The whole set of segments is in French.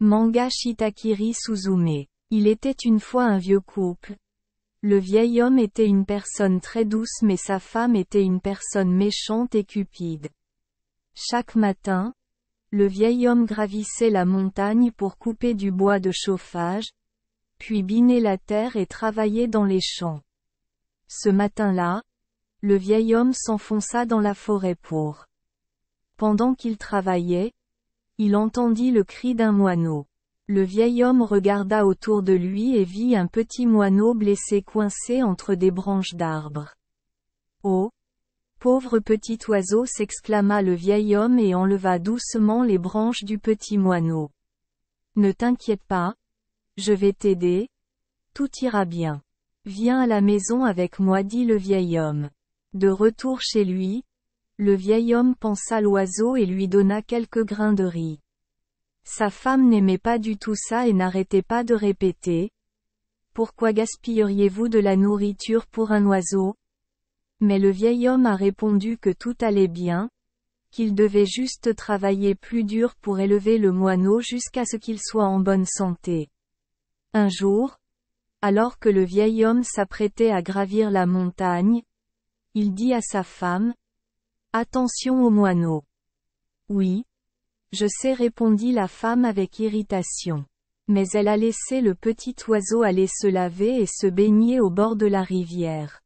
Manga Shitakiri Suzume. Il était une fois un vieux couple. Le vieil homme était une personne très douce mais sa femme était une personne méchante et cupide. Chaque matin, le vieil homme gravissait la montagne pour couper du bois de chauffage, puis biner la terre et travailler dans les champs. Ce matin-là, le vieil homme s'enfonça dans la forêt pour. Pendant qu'il travaillait, il entendit le cri d'un moineau. Le vieil homme regarda autour de lui et vit un petit moineau blessé coincé entre des branches d'arbres. « Oh! Pauvre petit oiseau !» s'exclama le vieil homme et enleva doucement les branches du petit moineau. « Ne t'inquiète pas. Je vais t'aider. Tout ira bien. Viens à la maison avec moi, dit le vieil homme. De retour chez lui, le vieil homme pansa l'oiseau et lui donna quelques grains de riz. Sa femme n'aimait pas du tout ça et n'arrêtait pas de répéter. « Pourquoi gaspilleriez-vous de la nourriture pour un oiseau ?» Mais le vieil homme a répondu que tout allait bien, qu'il devait juste travailler plus dur pour élever le moineau jusqu'à ce qu'il soit en bonne santé. Un jour, alors que le vieil homme s'apprêtait à gravir la montagne, il dit à sa femme, « Attention au moineau. »« Oui. Je sais, répondit la femme avec irritation. Mais elle a laissé le petit oiseau aller se laver et se baigner au bord de la rivière.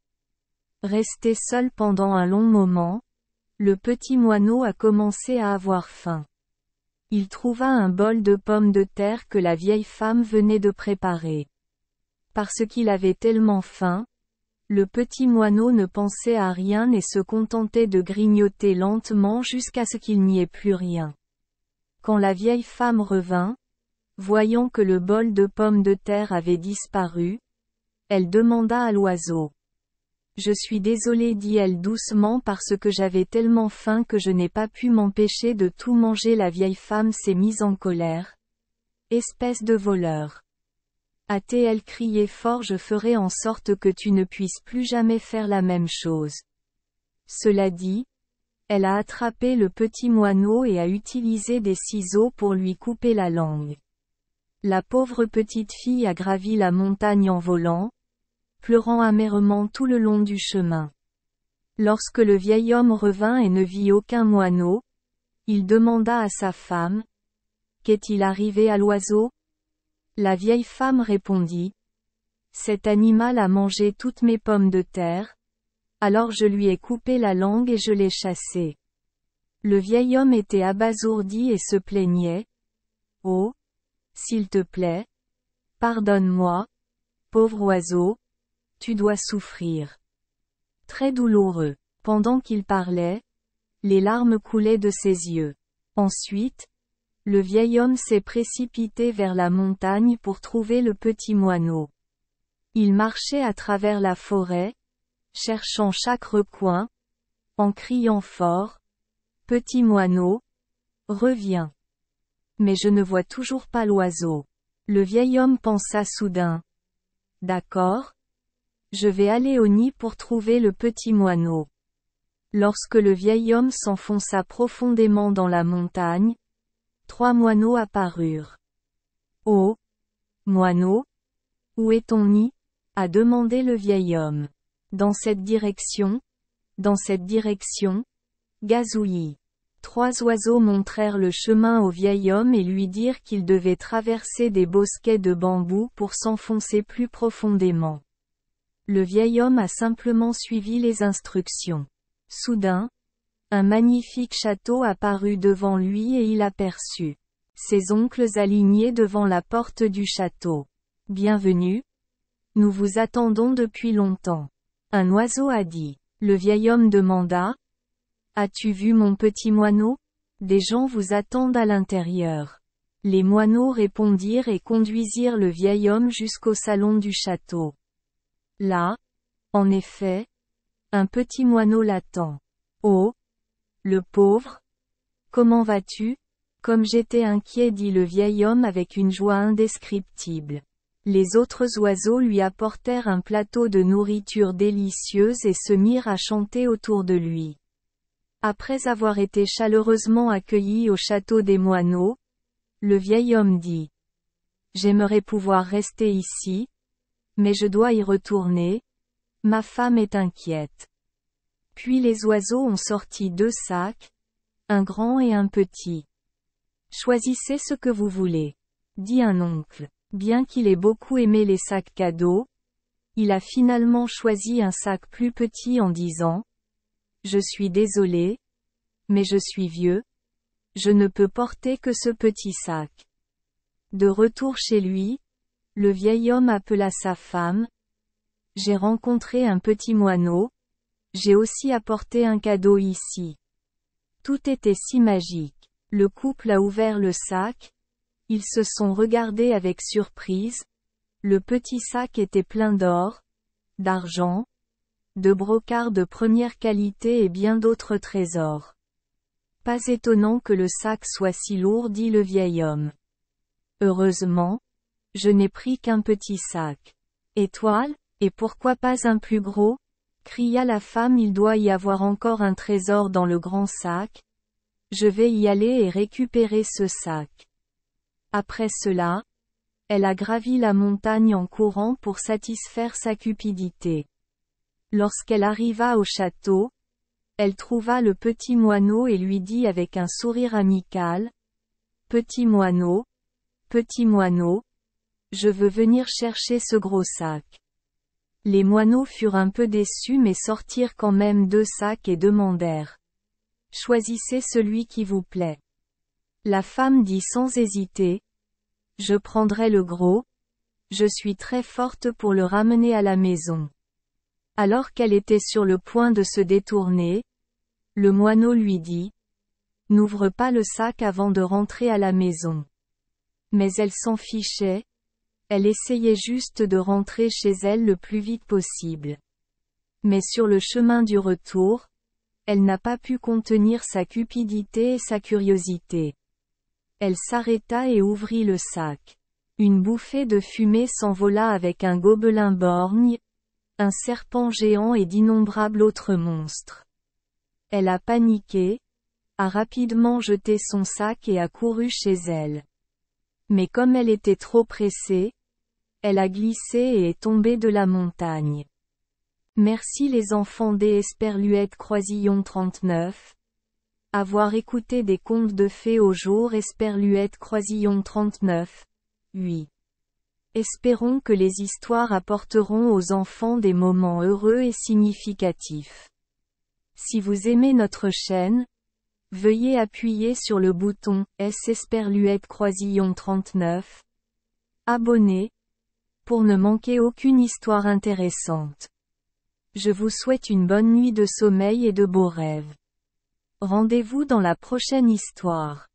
Resté seul pendant un long moment, le petit moineau a commencé à avoir faim. Il trouva un bol de pommes de terre que la vieille femme venait de préparer. Parce qu'il avait tellement faim, le petit moineau ne pensait à rien et se contentait de grignoter lentement jusqu'à ce qu'il n'y ait plus rien. Quand la vieille femme revint, voyant que le bol de pommes de terre avait disparu, elle demanda à l'oiseau. « Je suis désolée, dit-elle doucement, parce que j'avais tellement faim que je n'ai pas pu m'empêcher de tout manger. » La vieille femme s'est mise en colère. « Espèce de voleur. A-t-elle crié fort, je ferai en sorte que tu ne puisses plus jamais faire la même chose. » Cela dit, elle a attrapé le petit moineau et a utilisé des ciseaux pour lui couper la langue. La pauvre petite fille a gravi la montagne en volant, pleurant amèrement tout le long du chemin. Lorsque le vieil homme revint et ne vit aucun moineau, il demanda à sa femme, « Qu'est-il arrivé à l'oiseau ?» La vieille femme répondit, « Cet animal a mangé toutes mes pommes de terre, alors je lui ai coupé la langue et je l'ai chassé. » Le vieil homme était abasourdi et se plaignait, « Oh, s'il te plaît, pardonne-moi, pauvre oiseau, tu dois souffrir. » Très douloureux. Pendant qu'il parlait, les larmes coulaient de ses yeux. Ensuite, le vieil homme s'est précipité vers la montagne pour trouver le petit moineau. Il marchait à travers la forêt, cherchant chaque recoin, en criant fort, « Petit moineau, reviens. » Mais je ne vois toujours pas l'oiseau. Le vieil homme pensa soudain. « D'accord. Je vais aller au nid pour trouver le petit moineau. » Lorsque le vieil homme s'enfonça profondément dans la montagne, 3 moineaux apparurent. « Oh, moineau, où est ton nid ?» a demandé le vieil homme. « Dans cette direction. » « Dans cette direction. » Gazouillis. 3 oiseaux montrèrent le chemin au vieil homme et lui dirent qu'il devait traverser des bosquets de bambou pour s'enfoncer plus profondément. Le vieil homme a simplement suivi les instructions. Soudain, un magnifique château apparut devant lui et il aperçut ses oncles alignés devant la porte du château. « Bienvenue. Nous vous attendons depuis longtemps. » Un oiseau a dit. Le vieil homme demanda. « As-tu vu mon petit moineau ? Des gens vous attendent à l'intérieur. » Les moineaux répondirent et conduisirent le vieil homme jusqu'au salon du château. Là, en effet, un petit moineau l'attend. « Oh, le pauvre. Comment vas-tu ? Comme j'étais inquiet, dit le vieil homme avec une joie indescriptible. Les autres oiseaux lui apportèrent un plateau de nourriture délicieuse et se mirent à chanter autour de lui. Après avoir été chaleureusement accueillis au château des moineaux, Le vieil homme dit. J'aimerais pouvoir rester ici, mais je dois y retourner, ma femme est inquiète. Puis les oiseaux ont sorti 2 sacs, un grand et un petit. Choisissez ce que vous voulez, dit un oncle. Bien qu'il ait beaucoup aimé les sacs cadeaux, il a finalement choisi un sac plus petit en disant « Je suis désolé, mais je suis vieux, je ne peux porter que ce petit sac. » De retour chez lui, le vieil homme appela sa femme. « J'ai rencontré un petit moineau, j'ai aussi apporté un cadeau ici. » Tout était si magique. Le couple a ouvert le sac. Ils se sont regardés avec surprise. Le petit sac était plein d'or, d'argent, de brocart de première qualité et bien d'autres trésors. Pas étonnant que le sac soit si lourd, dit le vieil homme. Heureusement, je n'ai pris qu'un petit sac. Étoile, et pourquoi pas un plus gros? Cria la femme. Il doit y avoir encore un trésor dans le grand sac. Je vais y aller et récupérer ce sac. Après cela, elle a gravi la montagne en courant pour satisfaire sa cupidité. Lorsqu'elle arriva au château, elle trouva le petit moineau et lui dit avec un sourire amical, « Petit moineau, je veux venir chercher ce gros sac. » Les moineaux furent un peu déçus mais sortirent quand même 2 sacs et demandèrent. « Choisissez celui qui vous plaît. » La femme dit sans hésiter. « Je prendrai le gros. Je suis très forte pour le ramener à la maison. » Alors qu'elle était sur le point de se détourner, le moineau lui dit. « N'ouvre pas le sac avant de rentrer à la maison. » Mais elle s'en fichait. Elle essayait juste de rentrer chez elle le plus vite possible. Mais sur le chemin du retour, elle n'a pas pu contenir sa cupidité et sa curiosité. Elle s'arrêta et ouvrit le sac. Une bouffée de fumée s'envola avec un gobelin borgne, un serpent géant et d'innombrables autres monstres. Elle a paniqué, a rapidement jeté son sac et a couru chez elle. Mais comme elle était trop pressée, elle a glissé et est tombée de la montagne. Merci les enfants des Esperluette Croisillon 39. Avoir écouté des contes de fées au jour Esperluette Croisillon 39. 8. Espérons que les histoires apporteront aux enfants des moments heureux et significatifs. Si vous aimez notre chaîne, veuillez appuyer sur le bouton S Esperluette Croisillon 39. Abonner, pour ne manquer aucune histoire intéressante. Je vous souhaite une bonne nuit de sommeil et de beaux rêves. Rendez-vous dans la prochaine histoire.